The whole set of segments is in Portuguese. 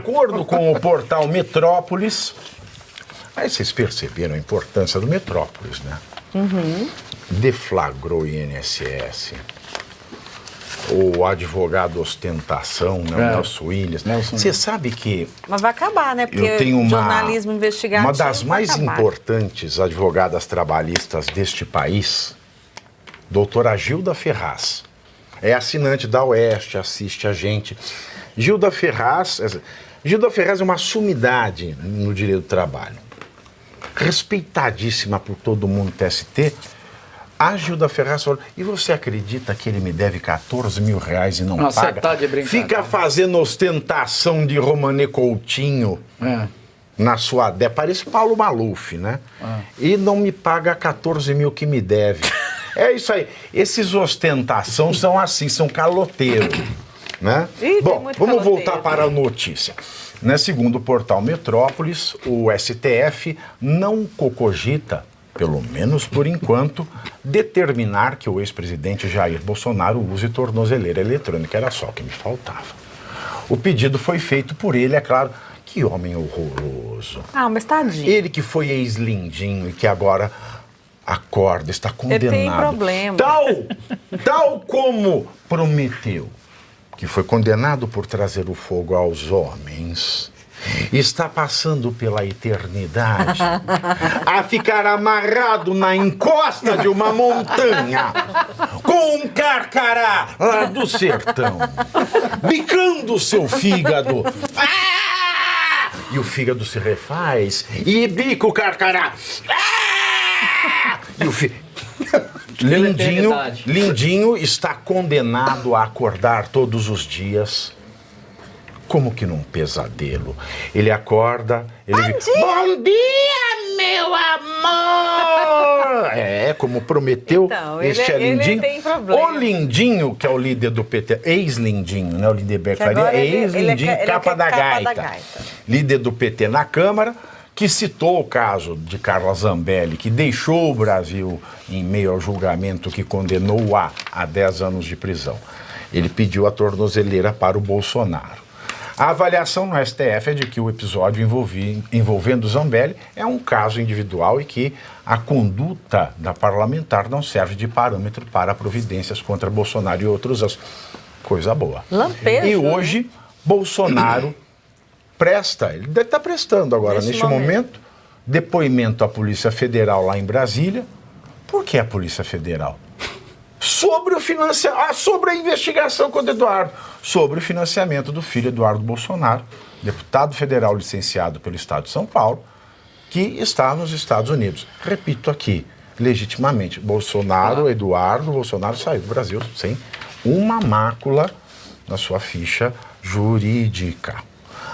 acordo com o portal Metrópolis, aí vocês perceberam a importância do Metrópolis, né? Deflagrou o INSS. O advogado ostentação, né, o Nelson Williams. Você sabe que... Mas vai acabar, né? Porque eu tenho jornalismo investigativo uma das mais vai acabar. importantes advogadas trabalhistas deste país, doutora Gilda Ferraz. É assinante da Oeste, assiste a gente. Gilda Ferraz é uma sumidade no direito do trabalho. Respeitadíssima por todo mundo do TST. A Gilda Ferraz falou, e você acredita que ele me deve 14 mil reais e não paga? Você tá de brincadeira. Fica fazendo ostentação de Romane Coutinho na sua... Parece Paulo Maluf, né? E não me paga 14 mil que me deve. É isso aí. Esses ostentação são assim, são caloteiros. Né? Bom, vamos voltar para a notícia. Né, segundo o portal Metrópolis, o STF não cogita, pelo menos por enquanto, determinar que o ex-presidente Jair Bolsonaro use tornozeleira eletrônica. Era só o que me faltava. O pedido foi feito por ele, é claro. Que homem horroroso. Mas tadinho. Ele que foi ex-lindinho e que agora acorda, está condenado. Ele tem problema. Tal como prometeu, que foi condenado por trazer o fogo aos homens, está passando pela eternidade a ficar amarrado na encosta de uma montanha com um carcará lá do sertão, bicando o seu fígado. E o fígado se refaz e bica o carcará. E o Lindinho está condenado a acordar todos os dias como que num pesadelo. Ele acorda, bom dia, meu amor! Como prometeu então, este Lindinho. Ele tem problema. O Lindinho, que é o líder do PT, ex-Lindinho, né? O Lindeberg Faria, ex-Lindinho, capa da gaita. Líder do PT na Câmara, que citou o caso de Carla Zambelli, que deixou o Brasil em meio ao julgamento que condenou a 10 anos de prisão. Ele pediu a tornozeleira para o Bolsonaro. A avaliação no STF é de que o episódio envolvendo Zambelli é um caso individual e que a conduta da parlamentar não serve de parâmetro para providências contra Bolsonaro e outros. Coisa boa. Lampejo, e hoje, Bolsonaro ele deve estar prestando agora, neste momento, depoimento à Polícia Federal lá em Brasília. Por que a Polícia Federal? Sobre o sobre a investigação contra Eduardo, sobre o financiamento do filho Eduardo Bolsonaro, deputado federal licenciado pelo Estado de São Paulo, que está nos Estados Unidos. Repito aqui, legitimamente, Eduardo Bolsonaro saiu do Brasil sem uma mácula na sua ficha jurídica.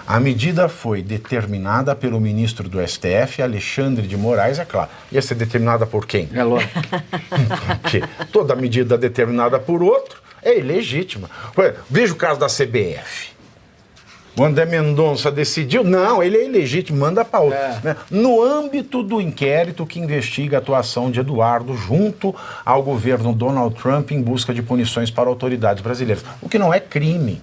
A medida foi determinada pelo ministro do STF, Alexandre de Moraes, é claro. Ia ser determinada por quem? É lógico. Porque toda medida determinada por outro é ilegítima. Veja o caso da CBF. O André Mendonça decidiu, não, ele é ilegítimo, manda para outro. Né? No âmbito do inquérito que investiga a atuação de Eduardo junto ao governo Donald Trump em busca de punições para autoridades brasileiras, o que não é crime.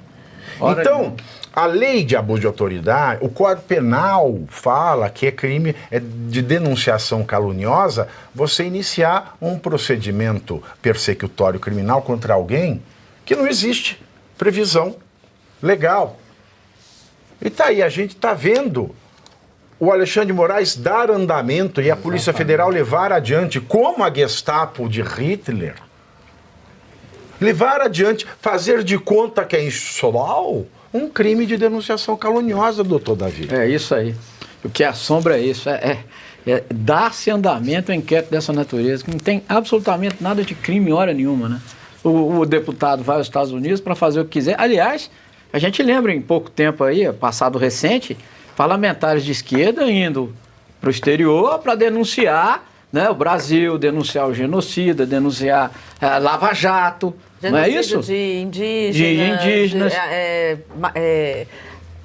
Então, a lei de abuso de autoridade, o Código Penal fala que é crime de denunciação caluniosa você iniciar um procedimento persecutório criminal contra alguém que não existe previsão legal. E tá aí, a gente está vendo o Alexandre de Moraes dar andamento e a Polícia Federal levar adiante, como a Gestapo de Hitler, levar adiante, fazer de conta que é insolar um crime de denunciação caluniosa, doutor Davi. É isso aí. O que assombra é isso, dar-se andamento a um inquérito dessa natureza, que não tem absolutamente nada de crime, hora nenhuma, né? O deputado vai aos Estados Unidos para fazer o que quiser. Aliás, a gente lembra em pouco tempo aí, passado recente, parlamentares de esquerda indo para o exterior para denunciar, né, o Brasil, denunciar o genocida, denunciar Lava Jato, não é isso? De indígenas.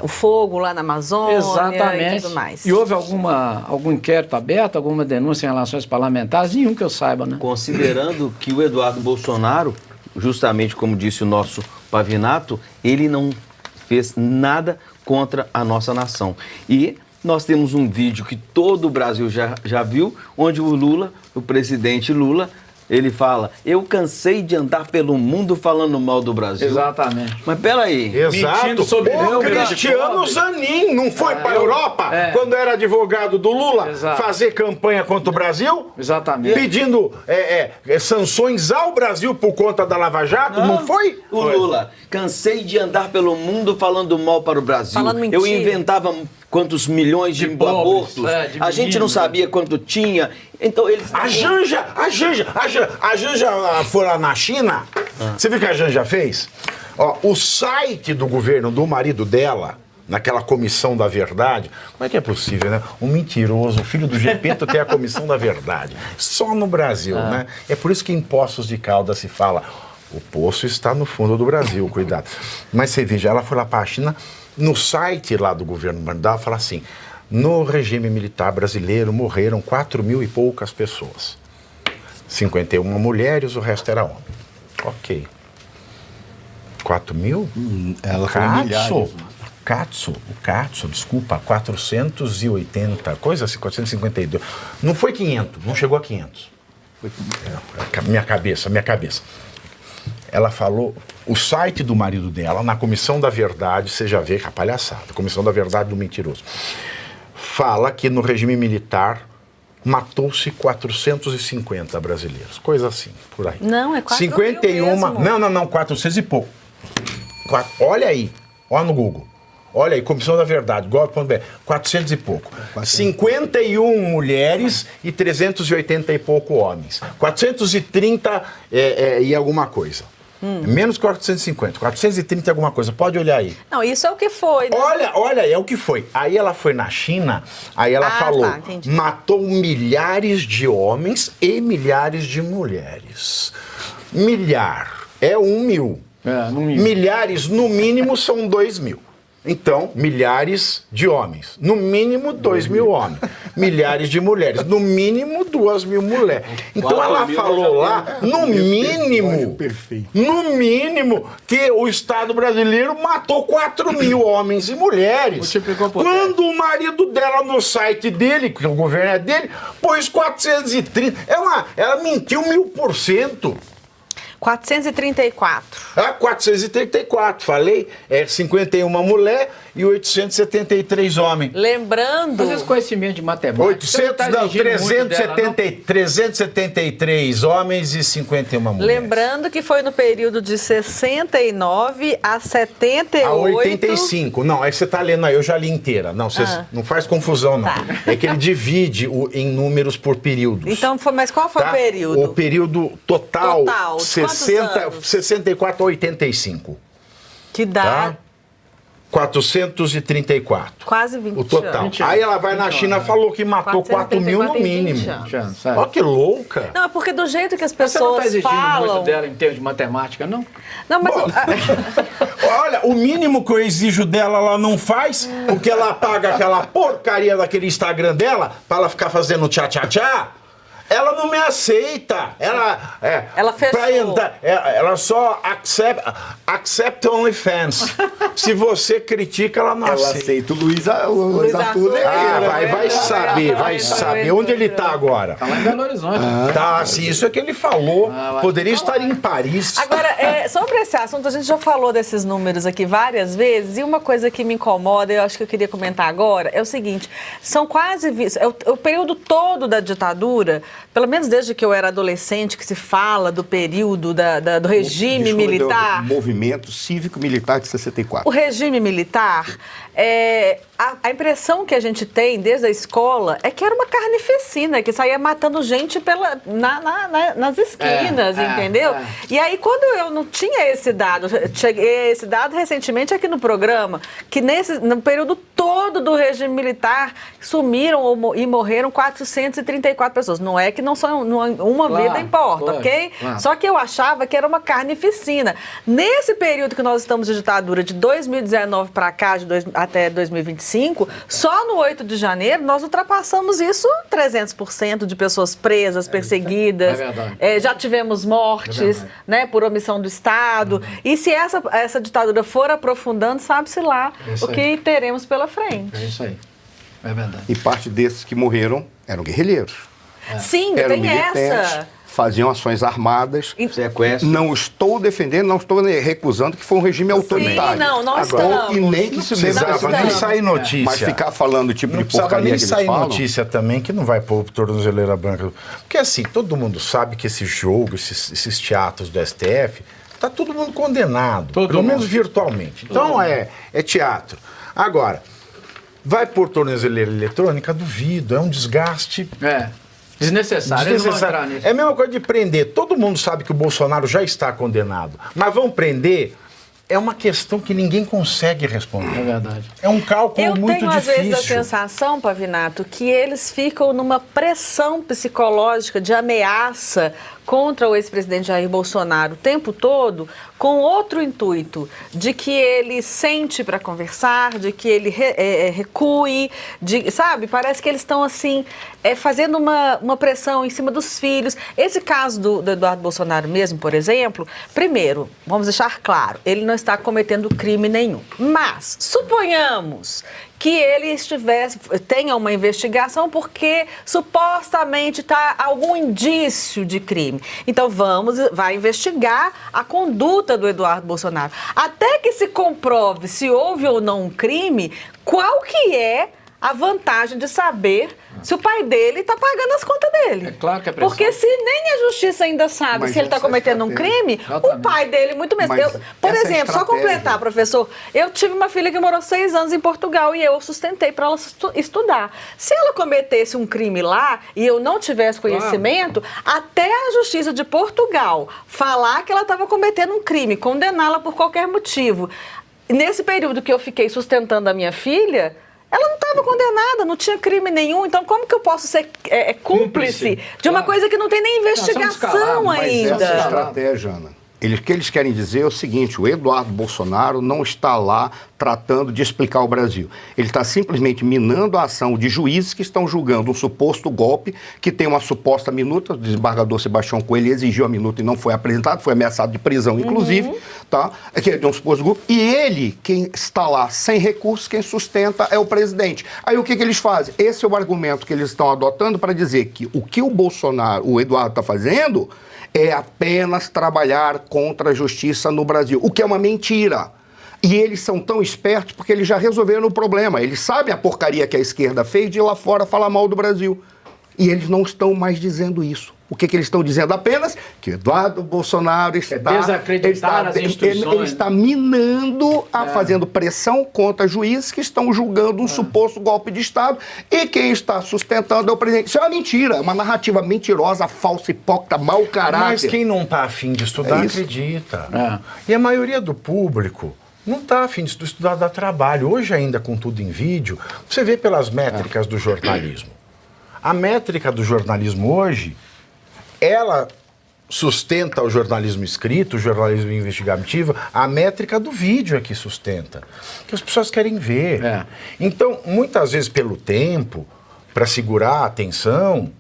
O fogo lá na Amazônia. Exatamente. E tudo mais. E houve algum inquérito aberto, alguma denúncia em relação aos parlamentares? Nenhum que eu saiba, né? Considerando que o Eduardo Bolsonaro, justamente como disse o nosso Pavinato, ele não fez nada contra a nossa nação. E nós temos um vídeo que todo o Brasil já viu, onde o presidente Lula, ele fala: eu cansei de andar pelo mundo falando mal do Brasil. Exatamente. Mas peraí. Exato. Mentindo sobre O Deus, Cristiano Zanin não foi para a Europa quando era advogado do Lula fazer campanha contra o Brasil? Exatamente. Pedindo sanções ao Brasil por conta da Lava Jato? Não foi? O Lula, cansei de andar pelo mundo falando mal para o Brasil. Falando mentira. Eu inventava quantos milhões de abortos. A gente não sabia quanto tinha. Então eles... A Janja foi lá na China. Você viu o que a Janja fez? Ó, o site do governo do marido dela, naquela comissão da verdade, como é que é possível, né? Um mentiroso, o filho do Gepeto tem a comissão da verdade. Só no Brasil, né? É por isso que em Poços de Caldas se fala: o poço está no fundo do Brasil, cuidado. Mas você veja, ela foi lá para a China, no site lá do governo mandava falar assim: no regime militar brasileiro morreram 4.000 e poucas pessoas. 51 mulheres, o resto era homem. Ok. 4.000? Ela foi milhares. Katsu, desculpa, 480, coisa assim, 452. Não foi 500, não chegou a 500. Minha cabeça. Ela falou, o site do marido dela, na Comissão da Verdade, você já vê que a palhaçada, Comissão da Verdade do mentiroso, fala que no regime militar matou-se 450 brasileiros, coisa assim, por aí. Não, é 4.000 51, mesmo. não, 400 e pouco. Olha aí, olha no Google. Olha aí, Comissão da Verdade, gov.br, 400 e pouco. 51 mulheres e 380 e pouco homens. 430 e alguma coisa. Menos que 450, 430 e alguma coisa. Pode olhar aí. Não, isso é o que foi, né? Olha, é o que foi. Aí ela foi na China, aí ela falou, tá, entendi. matou milhares de homens e milhares de mulheres. Milhar é 1.000. No mínimo. Milhares, no mínimo, são 2.000. Então, milhares de homens. No mínimo, 2.000 homens. Milhares de mulheres. No mínimo, 2.000 mulheres. Então, ela falou lá, no mínimo, que o Estado brasileiro matou 4.000 homens e mulheres. Multiplicou por Quando o marido dela, no site dele, que o governo é dele, pôs 430. Ela mentiu 1.000%. 434. 434, falei, 51 mulher e 873 homens. Lembrando... Mas esse conhecimento de matemática... 373 homens e 51 mulheres. Lembrando que foi no período de 69 a 78... A 85. Não, é que você está lendo aí, eu já li inteira. Não, não faz confusão, não. Tá. É que ele divide em números por períodos. Então, mas qual foi o período? O período total, Quantos anos? 64 a 85. Que dá... Tá? 434. Quase 20 o total. anos. Aí ela vai na China e falou que matou 4.000 no mínimo. Olha que louca. Não, é porque do jeito que as Você não pessoas está exigindo falam... muito dela em termos de matemática, não? Não, mas... Olha, o mínimo que eu exijo dela, ela não faz, porque ela paga aquela porcaria daquele Instagram dela para ela ficar fazendo tchá-tchá-tchá. Ela não me aceita. Ela fechou. Ela só accept OnlyFans. Se você critica, ela não Ela aceita. aceita o Luiz Arthur. Vai saber. Onde ele tá agora? Está lá em Belo Horizonte. Tá, se isso é que ele falou, poderia estar em Paris. Agora, sobre esse assunto, a gente já falou desses números aqui várias vezes, e uma coisa que me incomoda, eu acho que eu queria comentar agora, é o seguinte, são quase... o período todo da ditadura, pelo menos desde que eu era adolescente, que se fala do período do regime militar... Do movimento cívico-militar de 64. O regime militar, a impressão que a gente tem desde a escola é que era uma carnificina, que saía matando gente nas esquinas, entendeu? E aí, quando eu não tinha esse dado, cheguei a esse dado recentemente aqui no programa, que no período todo todo do regime militar sumiram e morreram 434 pessoas. Não é que não são uma Claro, vida importa, lógico, ok? claro. Só que eu achava que era uma carnificina. Nesse período que nós estamos de ditadura, de 2019 para cá, até 2025, só no 8 de janeiro nós ultrapassamos isso 300% de pessoas presas, perseguidas. É verdade. Já tivemos mortes, né, por omissão do Estado. E se essa ditadura for aprofundando, sabe-se lá Isso o que aí. teremos pela frente. É isso aí. É verdade. E parte desses que morreram eram guerrilheiros. Sim, Eram tem militantes, essa. faziam ações armadas. Sequestro. Não estou defendendo, não estou recusando que foi um regime autoritário. não, nós Agora, estamos. E nem que Não isso deva precisava nem sair notícia. Mas ficar falando o tipo Não de precisava porcaria nem que eles sair falam. notícia também que não vai pôr tornozeleira branca. Porque assim, todo mundo sabe que esse jogo, esses teatros do STF, tá todo mundo condenado. Todo pelo mundo. menos virtualmente. Então é teatro. Agora, vai pôr tornozeleira eletrônica? Duvido. É um desgaste. Desnecessário. Eles vão Desnecessário. entrar nisso. É a mesma coisa de prender. Todo mundo sabe que o Bolsonaro já está condenado. Mas vão prender? É uma questão que ninguém consegue responder. É verdade. É um cálculo Eu muito tenho, às difícil. vezes, a sensação, Pavinato, que eles ficam numa pressão psicológica de ameaça contra o ex-presidente Jair Bolsonaro o tempo todo, com outro intuito, de que ele sente para conversar, de que ele recue, sabe? Parece que eles estão, assim, fazendo uma pressão em cima dos filhos. Esse caso do Eduardo Bolsonaro mesmo, por exemplo, primeiro, vamos deixar claro, ele não está cometendo crime nenhum. Mas, suponhamos que ele tenha uma investigação porque supostamente está algum indício de crime. Então vai investigar a conduta do Eduardo Bolsonaro. Até que se comprove se houve ou não um crime, qual que é a vantagem de saber se o pai dele está pagando as contas dele? É claro que é pressão. Porque se nem a justiça ainda sabe Mas se ele está essa cometendo um estratégia- crime, Exatamente. o pai dele muito menos. Mas Por essa exemplo, só estratégia- completar, professor, eu tive uma filha que morou 6 anos em Portugal e eu sustentei para ela estudar. Se ela cometesse um crime lá e eu não tivesse conhecimento, até a justiça de Portugal falar que ela estava cometendo um crime, condená-la por qualquer motivo. Nesse período que eu fiquei sustentando a minha filha, ela não estava condenada, não tinha crime nenhum. Então, como que eu posso ser cúmplice de uma coisa que não tem nem investigação descalados, Mas ainda? essa estratégia, Ana, o que eles querem dizer é o seguinte: o Eduardo Bolsonaro não está lá tratando de explicar o Brasil. Ele está simplesmente minando a ação de juízes que estão julgando um suposto golpe, que tem uma suposta minuta. O desembargador Sebastião Coelho exigiu a minuta e não foi apresentado, foi ameaçado de prisão, inclusive, tá? Que é de um suposto golpe. E ele, quem está lá sem recursos, quem sustenta é o presidente. Aí o que eles fazem? Esse é o argumento que eles estão adotando para dizer que o que o Bolsonaro, o Eduardo está fazendo é apenas trabalhar contra a justiça no Brasil, o que é uma mentira. E eles são tão espertos porque eles já resolveram o problema. Eles sabem a porcaria que a esquerda fez de ir lá fora falar mal do Brasil. E eles não estão mais dizendo isso. O que eles estão dizendo? Apenas que Eduardo Bolsonaro está... desacreditar as instituições. Ele está minando, fazendo pressão contra juízes que estão julgando um suposto golpe de Estado, e quem está sustentando é o presidente. Isso é uma mentira, é uma narrativa mentirosa, falsa, hipócrita, mau caráter. Mas quem não está afim de estudar, É isso. acredita. E a maioria do público não está afim de estudar, dá trabalho. Hoje ainda, com tudo em vídeo, você vê pelas métricas do jornalismo. A métrica do jornalismo hoje, ela sustenta o jornalismo escrito, o jornalismo investigativo, a métrica do vídeo é que sustenta. Que as pessoas querem ver. Então, muitas vezes, pelo tempo, para segurar a atenção,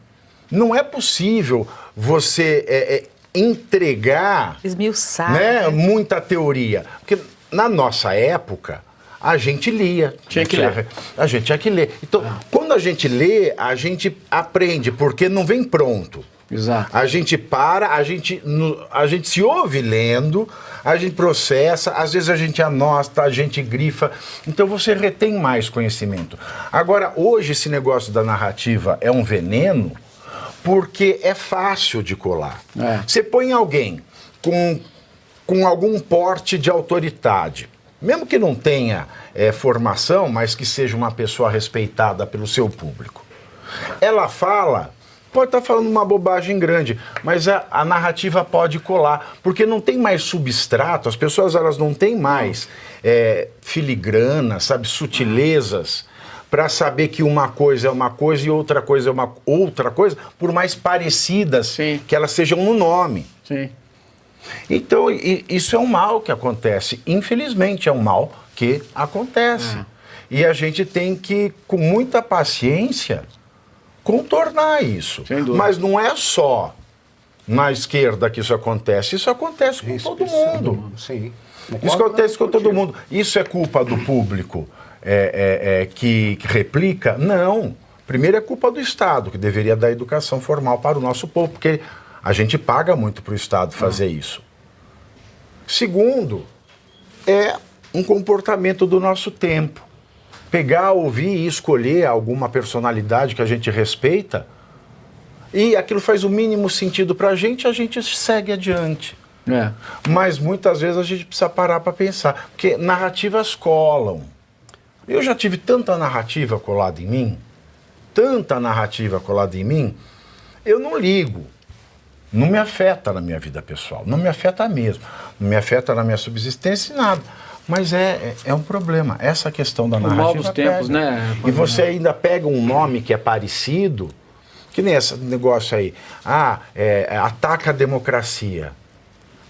não é possível você entregar Esmiuçar. né, muita teoria. Porque na nossa época, a gente lia. A gente tinha que ler. Então, quando a gente lê, a gente aprende, porque não vem pronto. Exato. A gente para, a gente se ouve lendo, a gente processa, às vezes a gente anota, a gente grifa, então você retém mais conhecimento. Agora, hoje esse negócio da narrativa é um veneno, porque é fácil de colar. Você põe alguém com algum porte de autoridade, mesmo que não tenha formação, mas que seja uma pessoa respeitada pelo seu público. Ela fala pode estar falando uma bobagem grande, mas a narrativa pode colar, porque não tem mais substrato, as pessoas elas não têm mais filigrana, sabe, sutilezas, para saber que uma coisa é uma coisa e outra coisa é uma outra coisa, por mais parecidas Sim. que elas sejam no nome. Sim. Então, isso é um mal que acontece. Infelizmente, é um mal que acontece. E a gente tem que, com muita paciência, contornar isso. Sem dúvida. Mas não é só na esquerda que isso acontece com todo mundo. Sim. Isso acontece com todo mundo. Isso é culpa do público que replica? Não. Primeiro é culpa do Estado, que deveria dar educação formal para o nosso povo, porque a gente paga muito para o Estado fazer isso. Segundo, é um comportamento do nosso tempo. Pegar, ouvir e escolher alguma personalidade que a gente respeita e aquilo faz o mínimo sentido para a gente segue adiante. Mas muitas vezes a gente precisa parar para pensar, porque narrativas colam. Eu já tive tanta narrativa colada em mim, eu não ligo. Não me afeta na minha vida pessoal, não me afeta mesmo, não me afeta na minha subsistência e nada. Mas é um problema, essa questão da narrativa. Novos tempos, né? E você ainda pega um nome que é parecido, que nem esse negócio aí, ataca a democracia.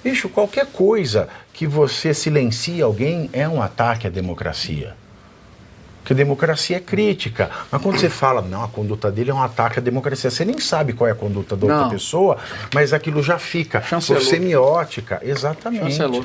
Bicho, qualquer coisa que você silencia alguém é um ataque à democracia. Porque democracia é crítica. Mas quando você fala, não, a conduta dele é um ataque à democracia, você nem sabe qual é a conduta da outra pessoa, mas aquilo já fica por semiótica. Exatamente. Chancelou.